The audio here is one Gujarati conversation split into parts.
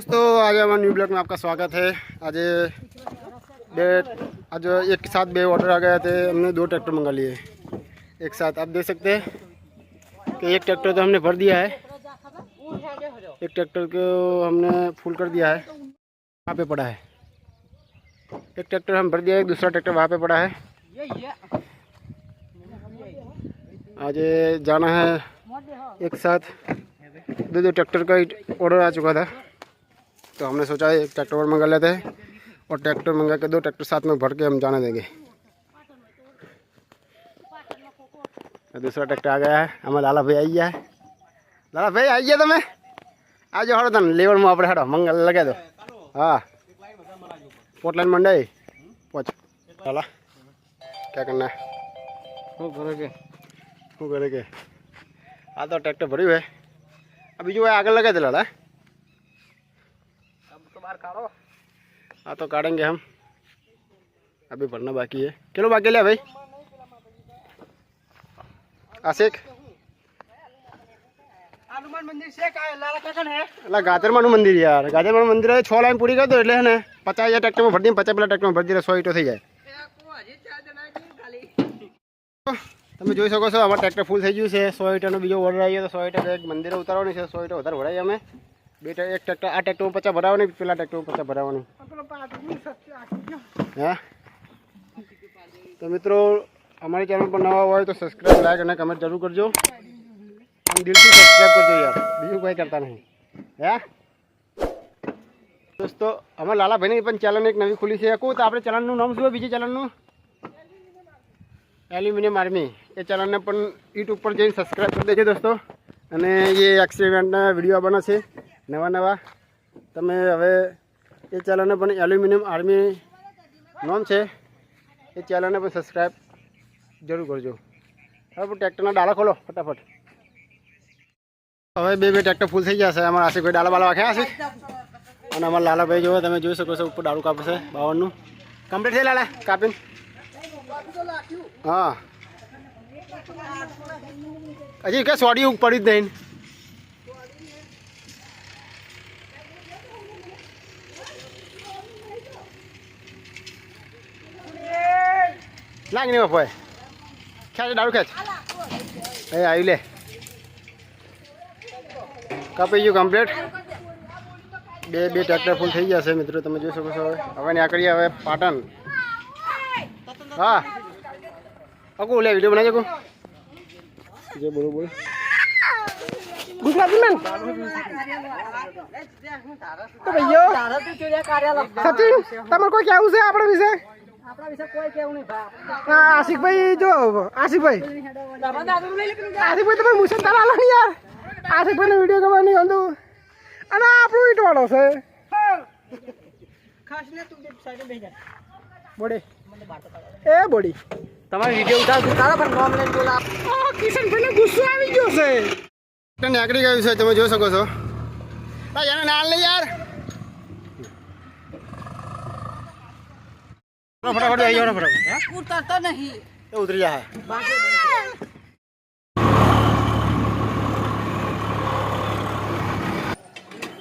दोस्तों आज हमारे न्यू ब्लॉग में आपका स्वागत है। आज एक साथ बे ऑर्डर आ गए थे, हमने 2 ट्रैक्टर मंगा लिए एक साथ। आप देख सकते हैं कि एक ट्रैक्टर तो हमने भर दिया है, एक ट्रैक्टर को हमने फुल कर दिया है, वहाँ पे पड़ा है। एक ट्रैक्टर हम भर दिया है, दूसरा ट्रैक्टर वहाँ पे पड़ा है। आज जाना है एक साथ, 2 ट्रैक्टर का ऑर्डर आ चुका था तो हमने सोचा एक ट्रैक्टर और मंगा लेते हैं और ट्रैक्टर मंगा के 2 ट्रैक्टर साथ में भर के हम जाने देंगे। दूसरा ट्रैक्टर आ गया है, हमारे लाला भाई आई है। लाला भाई आइए तो मैं आज हड़ो तन लेवर में आप हड़ो मंगल लगे दो। हाँ पोर्टलैंड मंडई पहुँच। लाला क्या करना है? શું કરે કે આ તો ટ્રેક્ટર ભર્યું है, अभी जो है आगे लगा दे लाला। अब तो बाहर काढ़ो। हाँ तो काटेंगे हम, अभी भरना बाकी है। किलो बाकी ले भाई आशिक हनुमान मंदिर से का लाला ककन है ला गाजरमानु मंदिर यार। गाजरमानु मंदिर है 6 लाइन पूरी कर दो એટલે है ना 50,000 ट्रैक्टर में भर दी, 50 पेला ट्रैक्टर में भर दी 100 ईटो થઈ જાય। તમે જોઈ શકો છો અમારું ટ્રેક્ટર ફૂલ થઈ ગયું છે। 100 ઈટાનો બીજો ઓર્ડર આવ્યો તો 100 ઈટા એક મંદિરે ઉતારવાની છે, 100 ઈટા વધારે ભરાય અમે એક ટ્રેક્ટર આ ટ્રેક્ટરમાં 50 ભરાવવાની, પેલા ટ્રેક્ટરમાં 50 ભરાવવાની। હા તો મિત્રો हमारे चैनल पर नवा हुआ है तो सब्सक्राइब लाइक और कमेंट जरूर करजो। हम दिल से सब्सक्राइब करजो यार, बीजू कोई करता नहीं है। दोस्तों हमारे लाला भाई ने चैनल एक नवी खुली है को तो आप चैनल नाम शू है? बीजे चैनल एल्यूमिनियम आर्मी ये चैनल ने यूट्यूब पर जैसे सब्सक्राइब कर दीजिए दोस्तों। અને ये एक्सीडेंटना वीडियो बना है नवा नवा तमे हवे ये चैनल ने एल्यूमिनियम आर्मी नाम है, ये चैनल ने सब्सक्राइब जरूर करजो। હવે ટ્રેક્ટરના ડાલા ખોલો ફટાફટ। હવે બે ટ્રેક્ટર ફૂલ થઈ જશે। અમારા આશિક ભાઈ ડાલા બાલા વાખ્યા આશિક અને અમારા લાલાભાઈ જો તમે જોઈ શકો છો ઉપર ડાળું કાપે છે 52નું કમ્પ્લીટ છે લાલા કાપીને। હા હજી કે સોડી પડી જ નહીં। લાગ નહીં બાપુ ખેંચ ડાળું ખેંચ એ આવી લે કાપી ગયું કમ્પ્લીટ। બે ટ્રેક્ટર ફૂલ થઈ ગયા છે મિત્રો તમે જોઈ શકો છો। હવે ને આકડીએ હવે પાટણ। હા અકુ લે વિડીયો બનાવજો કો જે બોલો બોલ ગુજરાતી મેન તો ભાઈઓ સચિન તમારે કોઈ કેવું છે આપણા વિશે? આપણા વિશે કોઈ કેવું નહીં ભાઈ। આશિક ભાઈ જો આશિક ભાઈ તમે મુસન તાલા નહીં યાર। આશિક ભાઈ વિડીયો કરવા નહીં ગમતું અને આપણું ઈટવાળો છે ખાસ ને તું સાઈડે બેસી જા બોડી એ બોડી તમારે વિડીયો ઉતારશું તારા પર નામ લઈને બોલા। કિશનભાઈને ગુસ્સો આવી ગયો છે તો નીકળી ગયું છે તમે જોઈ શકો છો। ભાઈ એને નાલ નહીં યાર फटाफट आई जाओ फटाफट उतरता नहीं तो उतर जा है।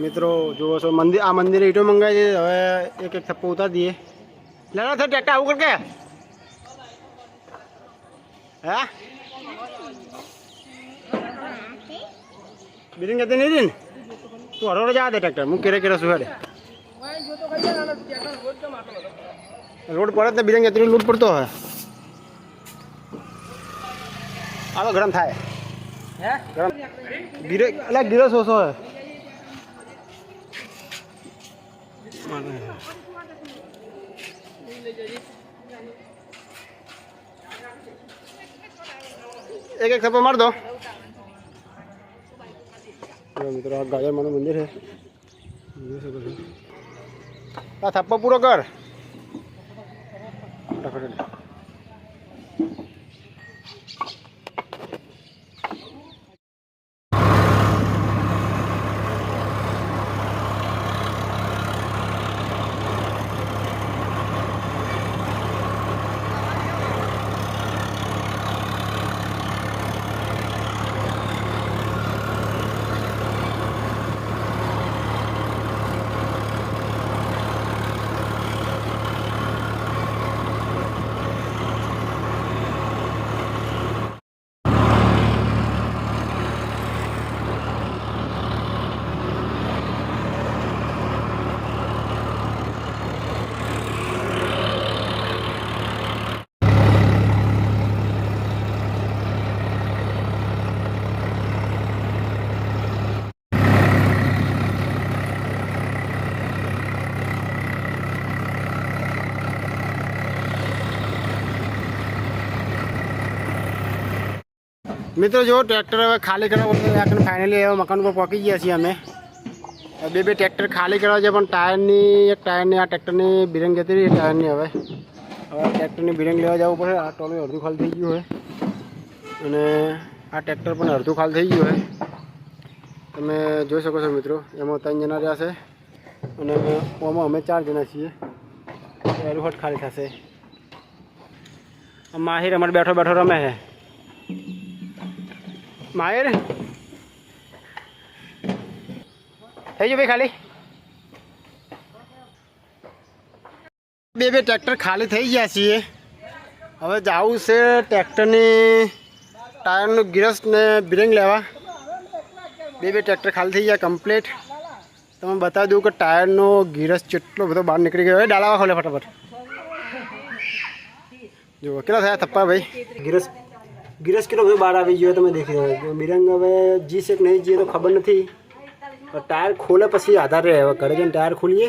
मित्रों जो सो मंदिर आ मंदिर ईटो मंगाई है। हवे एक एक थप्पो उतार दिए लेना था ट्रैक्टर आऊ करके हैं बिरिंग कहते नहीं दिन तू हरोड़ जा दे ट्रैक्टर मुँह केरे केरे सुहेड़े रोड पर बिरंग इतनी लूट पड़तो है। आ तो गरम थाय गरम गिरे अलग गिरे सो है। एक एक थप्पा मार दो मित्रों। गाजरमानु मंदिर है, थप्पा पूरा कर फटाफट। મિત્રો જો ટ્રેક્ટર હવે ખાલી કરવા ફાઇનલી હવે મકાન ઉપર પહોંચી ગયા છીએ અમે. બે ટ્રેક્ટર ખાલી કરવા છે પણ એક ટાયરની આ ટ્રેક્ટરની બિરંગ જતી રહી ટાયરની. હવે ટ્રેક્ટરની બિરંગ લેવા જવું પડે. આ ટોલું અડધું ખાલી થઈ ગયું હોય અને આ ટ્રેક્ટર પણ અડધું ખાલી થઈ ગયું હોય. તમે જોઈ શકો છો મિત્રો. એમાં 3 જણા રહ્યા છે અને ઓમાં અમે 4 જણા છીએ. એરુહટ ખાલી થશે. માહિર અમારે બેઠો બેઠો રમે છે. માહિર થઈ ગયું ભાઈ ખાલી. બે ટ્રેક્ટર ખાલી થઈ ગયા છીએ. હવે જવું છે ટ્રેક્ટરની ટાયરનું ગિરસ ને બિરંગ લેવા. બે ટ્રેક્ટર ખાલી થઈ ગયા કમ્પ્લીટ. તમે બતાવી દઉં કે ટાયરનો ગિરસ કેટલો બધો બહાર નીકળી ગયો. ડાલાવા ખોલે ફટાફટ. જુઓ કેટલા થયા થપ્પા ભાઈ. ગિરસ કેટલો બધો બહાર આવી ગયો તમે દેખી રહ્યો. બિરંગ હવે જી છે કે નહીં જીએ તો ખબર નથી. ટાયર ખોલે પછી આધાર રહે. હવે ઘરે જઈને ટાયર ખોલીએ.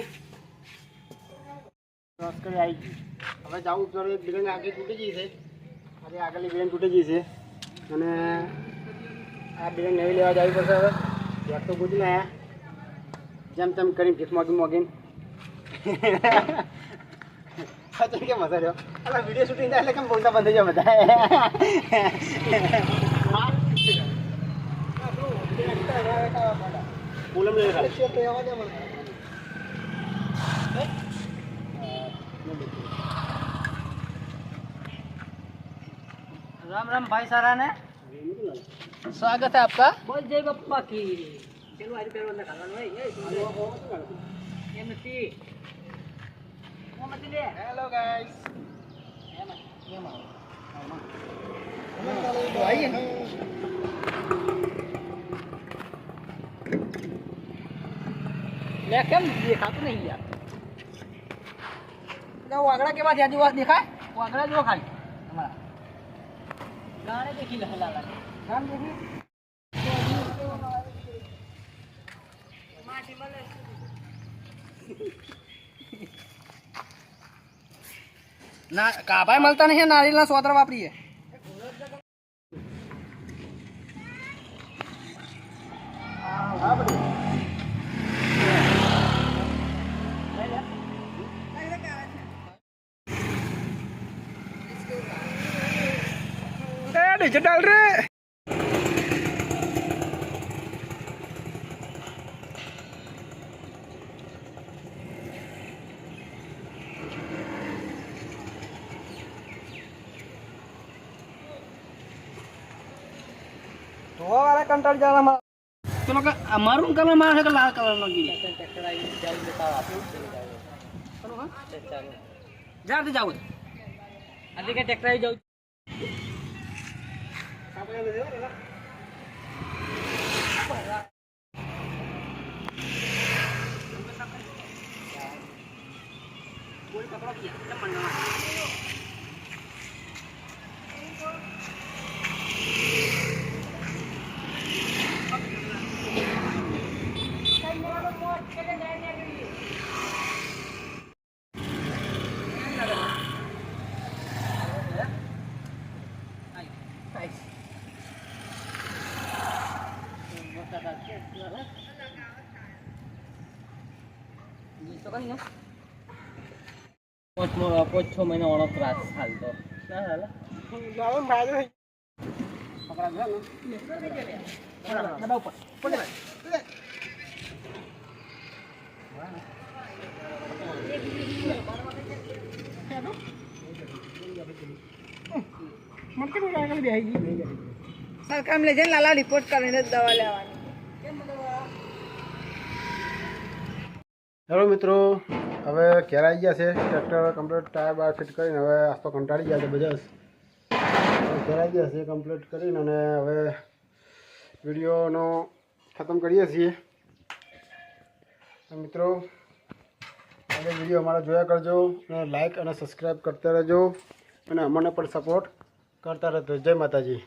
આવી ગઈ. હવે જવું તો બિરંગ આગળ તૂટી ગઈ છે. આજે આગળની બિરંગ તૂટી ગઈ છે અને આ બિરંગ નવી લેવા જવી પડશે. હવે એક તો ગૂંચી આવ્યા જેમ તેમ કરીને ભીખ મોગીને કેમ મજા રહ્યો. વિડીયો શૂટિંગ થાય એટલે કેમ બોલતા બંધ થઈ જાય બધા. राम राम भाई सारा ने स्वागत है आपका. बोल जय बप्पा की. चलो आज पेड़ बंदा खाना भाई ये मती वो मती ले. Hello guys. भाई मैं कम देखा तो नहीं यार. वो आगड़ा के बाद आदिवास देखा है. वो आगड़ा जो खाली हमारा गाने देखी लहला गान देखी ना काभाई મળતા નહીં. નારિયેળના સોતરા વાપરીએ. डिजिटल रे તો વાળા કંટાળ જવા. ચલો કે મરૂન કલર માં છે કે લાલ કલર નો ગીરી ટ્રેક્ટર આવી જાવ બતાવ આપ્યું ચલો હા ચાલો જાતે જાવ. આજે કે ટ્રેક્ટર આવી જાવ. પાંચ છ મહિના ઓળો ત્રાસ હાલતો સરકાર લઈ જાય લાલા રિપોર્ટ કરીને દવા લેવાની. હેલો મિત્રો, હવે ઘેર આવી ગયા છે. ટ્રેક્ટર કમ્પ્લીટ ટાયર બાર ફિટ કરીને હવે આસ્તો કંટાળી ગયા છે બધા. ઘેર આવી ગયા છે કમ્પ્લીટ કરીને અને હવે વિડીયોનો ખતમ કરીએ છીએ. મિત્રો હવે વિડીયો અમારા જોયા કરજો અને લાઈક અને સબસ્ક્રાઈબ કરતા રહેજો અને અમને પણ સપોર્ટ કરતા રહેજો. જય માતાજી.